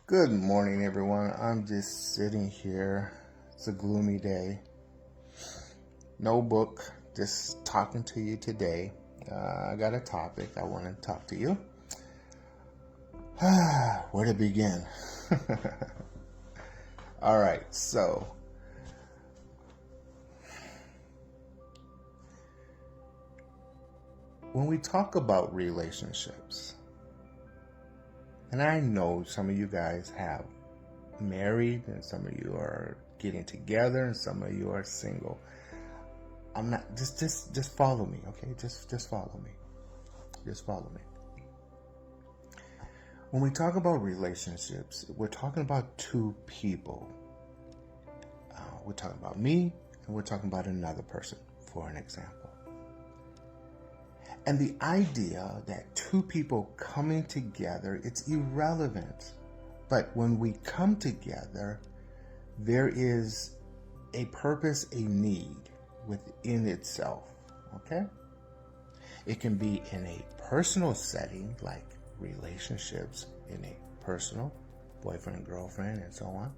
Good morning, everyone. I'm just sitting here. It's a gloomy day. No book, just talking to you today. I got a topic I want to talk to you. Where to begin? All right, so when we talk about relationships, and I know some of you guys have married, and some of you are getting together, and some of you are single. I'm not just follow me, okay? Just follow me. Just follow me. When we talk about relationships, we're talking about two people. We're talking about me, and we're talking about another person, for an example. And the idea that two people coming together, it's irrelevant. But when we come together, there is a purpose, a need within itself, okay? It can be in a personal setting, like relationships in a personal, boyfriend, girlfriend, and so on.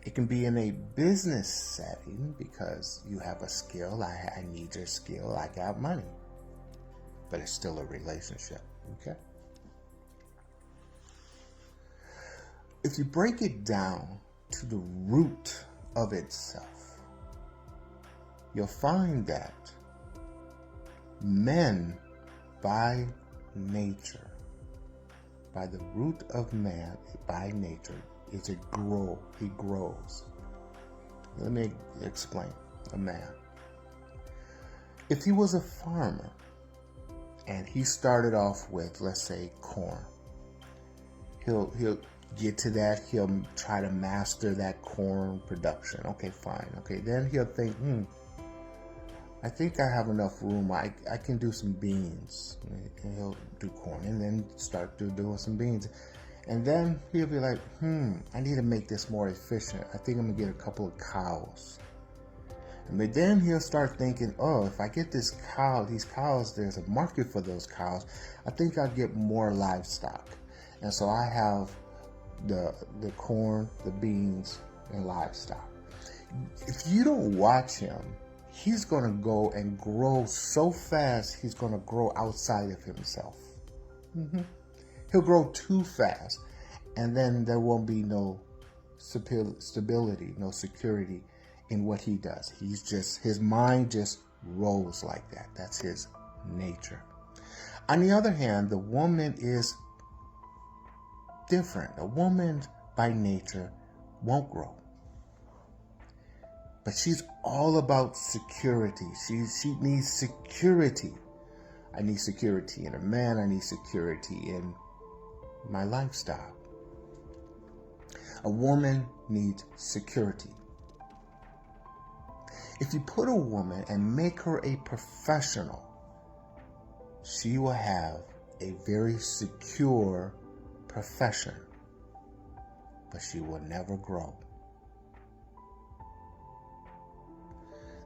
It can be in a business setting because you have a skill. I need your skill. I got money. But it's still a relationship, okay? If you break it down to the root of itself, you'll find that men, by nature, by the root of man, by nature, is he grows. Let me explain. A man, if he was a farmer and he started off with, let's say, corn, he'll get to that. He'll try to master that corn production. Okay, fine. Okay, then he'll think, I think I have enough room. I can do some beans. And he'll do corn and then start doing some beans. And then he'll be like, I need to make this more efficient. I think I'm going to get a couple of cows. But then he'll start thinking, if I get these cows, there's a market for those cows. I think I'll get more livestock. And so I have the corn, the beans, and livestock. If you don't watch him, he's going to go and grow so fast, he's going to grow outside of himself. He'll grow too fast, and then there won't be no stability, no security in what he does. His mind just rolls like that. That's his nature. On the other hand, the woman is different. A woman by nature won't grow. But she's all about security. She needs security. I need security in a man. I need security in my lifestyle. A woman needs security. If you put a woman and make her a professional, she will have a very secure profession, but she will never grow.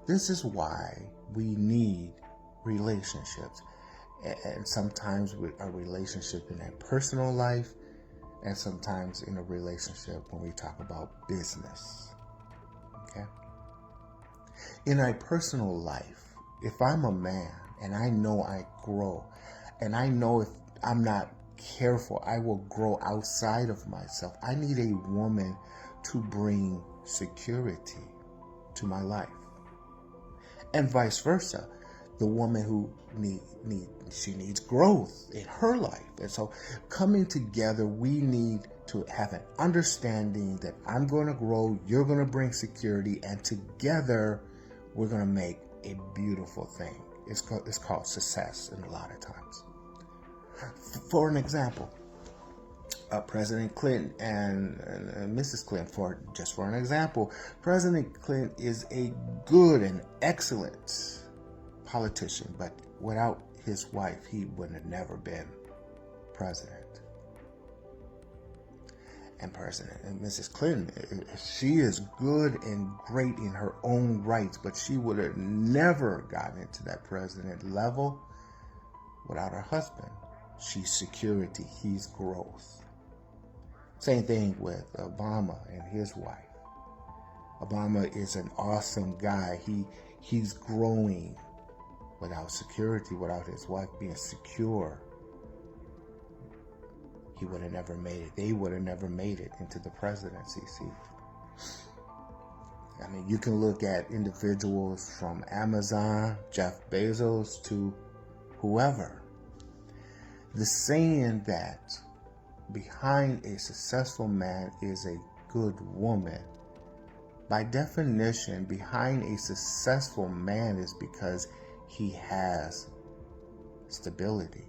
This is why we need relationships. And sometimes a relationship in a personal life, and sometimes in a relationship when we talk about business. Okay? In a personal life, if I'm a man and I know I grow, and I know if I'm not careful, I will grow outside of myself. I need a woman to bring security to my life. And vice versa. The woman who needs growth in her life. And so coming together, we need to have an understanding that I'm going to grow, you're going to bring security, and together we're going to make a beautiful thing. It's called success in a lot of times. For an example, President Clinton and Mrs. Clinton, for an example, President Clinton is a good and excellent politician, but without his wife, he would have never been president. And Mrs. Clinton, she is good and great in her own rights, but she would have never gotten into that president level without her husband. She's security, he's growth. Same thing with Obama and his wife. Obama is an awesome guy. He's growing without security, without his wife being secure. He would have never made it. They would have never made it into the presidency. See, I mean, you can look at individuals from Amazon, Jeff Bezos, to whoever. The saying that behind a successful man is a good woman, by definition, behind a successful man is because he has stability.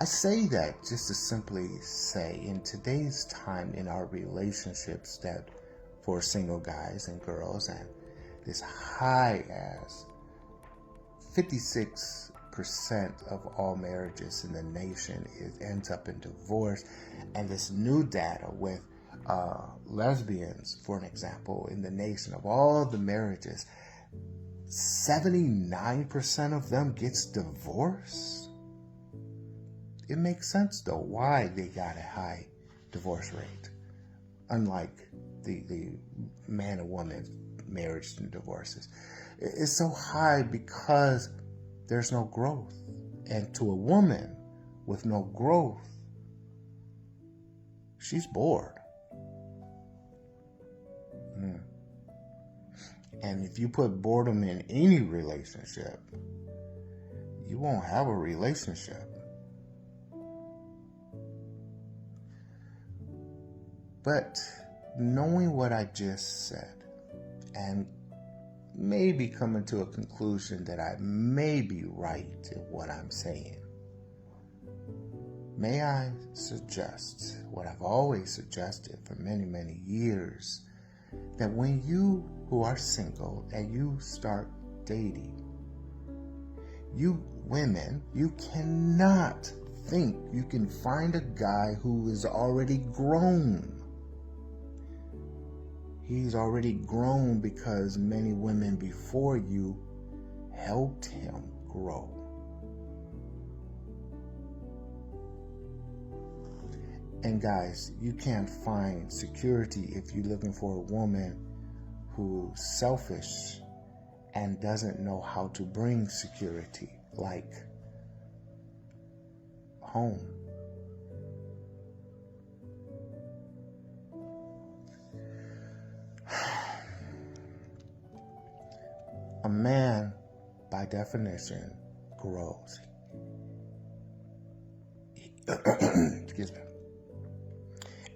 I say that just to simply say, in today's time in our relationships, that for single guys and girls, and as high as 56% of all marriages in the nation ends up in divorce, and this new data with lesbians, for an example, in the nation, of all the marriages, 79% of them gets divorced. It makes sense, though, why they got a high divorce rate, unlike the man and woman marriage and divorces. It's so high because there's no growth. And to a woman with no growth, she's bored. And if you put boredom in any relationship, you won't have a relationship. But knowing what I just said, and maybe coming to a conclusion that I may be right in what I'm saying, may I suggest what I've always suggested for many, many years, that when you who are single and you start dating, you women, you cannot think you can find a guy who is already grown. He's already grown because many women before you helped him grow. And guys, you can't find security if you're looking for a woman who's selfish and doesn't know how to bring security, like home. A man, by definition, grows. Excuse me.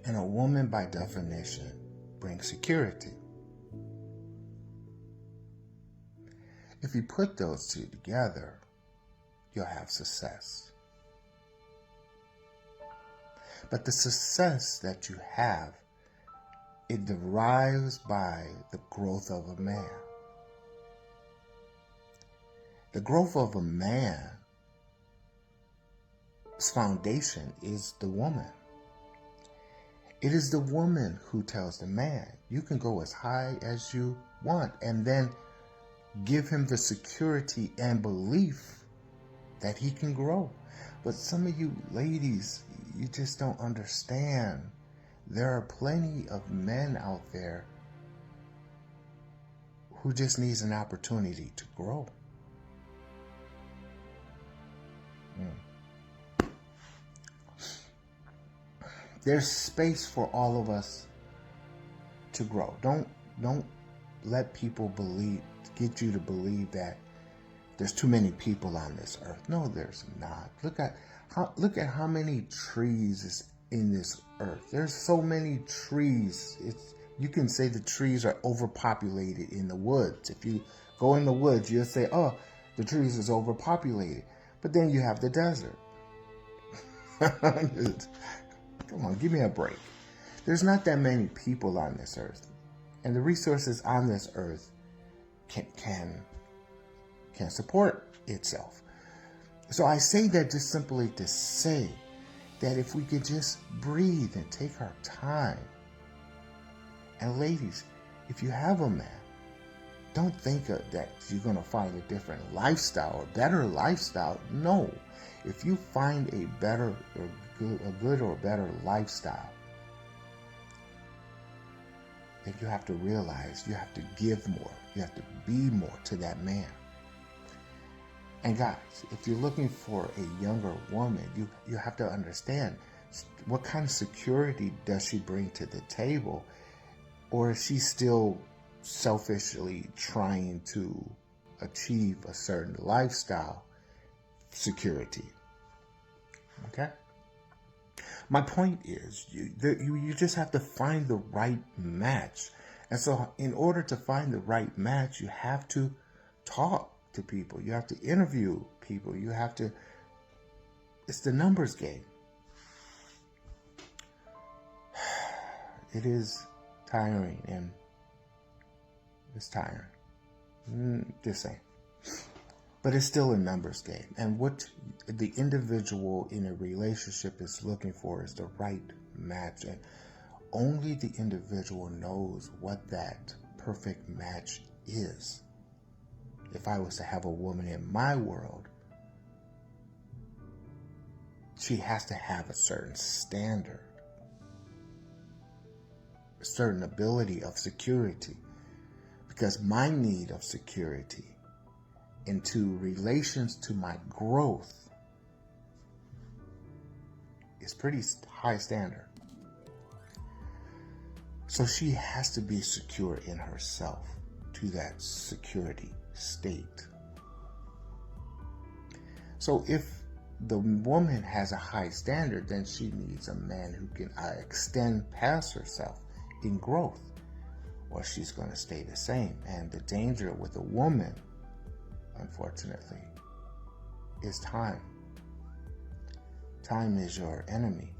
And a woman, by definition, brings security. If you put those two together, you'll have success. But the success that you have, it derives by the growth of a man. The growth of a man's foundation is the woman. It is the woman who tells the man, you can go as high as you want, and then give him the security and belief that he can grow. But some of you ladies, you just don't understand. There are plenty of men out there who just needs an opportunity to grow. There's space for all of us to grow. Don't let people get you to believe that there's too many people on this earth. No, there's not. Look at how many trees is in this earth. There's so many trees. You can say the trees are overpopulated in the woods. If you go in the woods, you'll say, oh, the trees is overpopulated. But then you have the desert. Come on, give me a break. There's not that many people on this earth. And the resources on this earth can support itself. So I say that just simply to say that if we could just breathe and take our time. And ladies, if you have a man, don't think that you're going to find a different lifestyle or better lifestyle. No. If you find a good or better lifestyle, then you have to realize you have to give more. You have to be more to that man. And guys, if you're looking for a younger woman, you have to understand what kind of security does she bring to the table, or is she still selfishly trying to achieve a certain lifestyle security? Okay? My point is, you just have to find the right match. And so in order to find the right match, you have to talk to people. You have to interview people. It's the numbers game. It is tiring, and it's tiring. Just saying. But it's still a numbers game. And what the individual in a relationship is looking for is the right match. And only the individual knows what that perfect match is. If I was to have a woman in my world, she has to have a certain standard, a certain ability of security. Because my need of security into relations to my growth is pretty high standard. So she has to be secure in herself to that security state. So if the woman has a high standard, then she needs a man who can extend past herself in growth, or she's going to stay the same. And the danger with a woman, unfortunately, is time. Time is your enemy.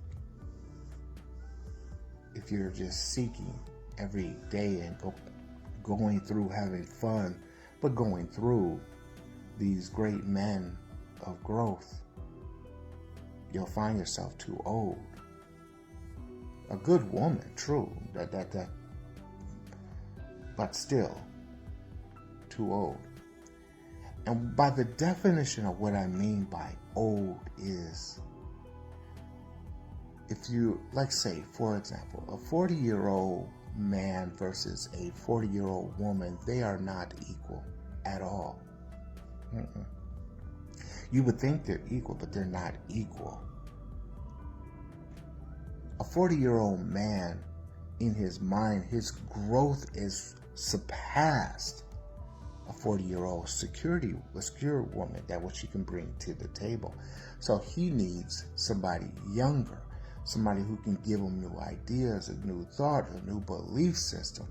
If you're just seeking every day and going through having fun, but going through these great men of growth, you'll find yourself too old. A good woman, true, but still too old. And by the definition of what I mean by old is, if you, like say, for example, a 40-year-old man versus a 40-year-old woman, they are not equal at all. You would think they're equal, but they're not equal. A 40-year-old man, in his mind, his growth is surpassed a 40-year-old secure woman, that what she can bring to the table. So he needs somebody younger, somebody who can give him new ideas, a new thought, a new belief system.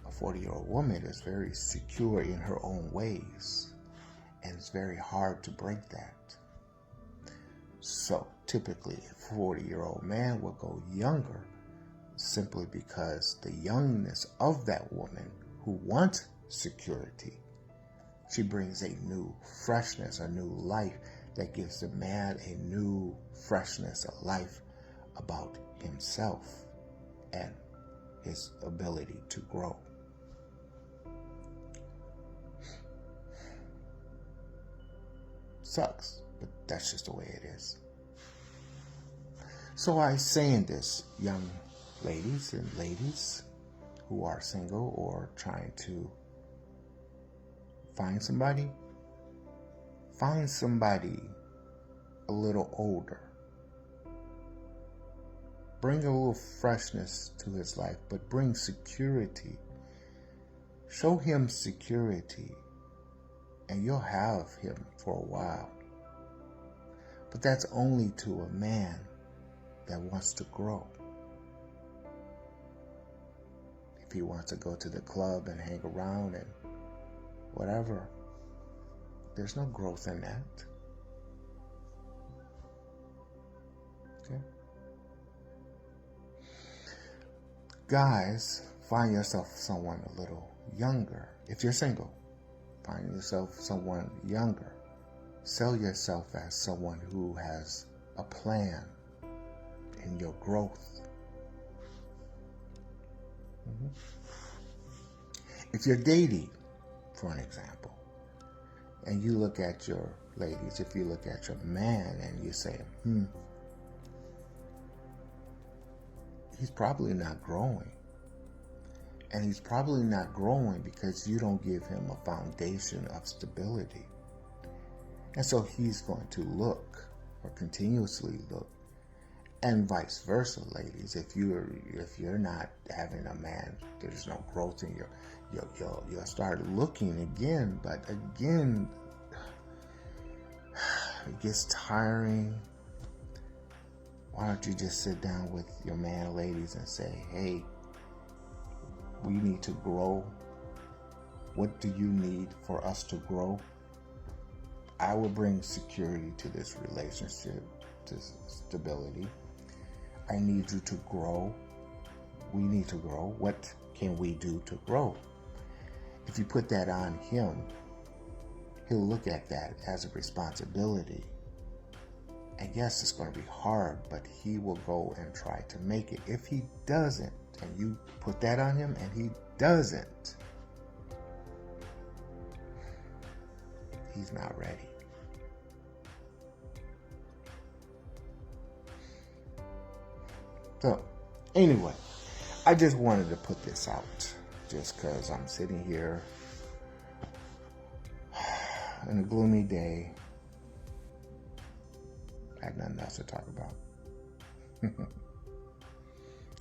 A 40-year-old woman is very secure in her own ways, and it's very hard to break that. So typically a 40-year-old man will go younger simply because the youngness of that woman who wants security, she brings a new freshness, a new life that gives the man a new freshness, a life about himself and his ability to grow. Sucks, but that's just the way it is. So I say in this, young ladies and ladies who are single or trying to find somebody a little older. Bring a little freshness to his life, but bring security. Show him security, and you'll have him for a while. But that's only to a man that wants to grow. If he wants to go to the club and hang around and whatever, there's no growth in that. Okay? Guys, find yourself someone a little younger. If you're single, find yourself someone younger. Sell yourself as someone who has a plan in your growth. If you're dating, for an example, and you look at your ladies, if you look at your man and you say, he's probably not growing. And he's probably not growing because you don't give him a foundation of stability. And so he's going to look, or continuously look, and vice versa, ladies. If you're not having a man, there's no growth in you'll start looking again. But again, it gets tiring. Why don't you just sit down with your man, ladies, and say, hey, we need to grow. What do you need for us to grow? I will bring security to this relationship, to stability. I need you to grow. We need to grow. What can we do to grow? If you put that on him, he'll look at that as a responsibility. And yes, it's going to be hard, but he will go and try to make it. If he doesn't, and you put that on him and he doesn't, he's not ready. So, anyway, I just wanted to put this out just because I'm sitting here on a gloomy day. I had nothing else to talk about.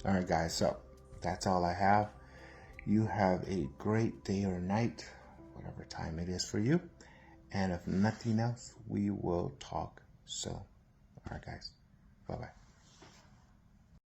All right, guys, so that's all I have. You have a great day or night, whatever time it is for you. And if nothing else, we will talk soon. All right, guys. Bye-bye.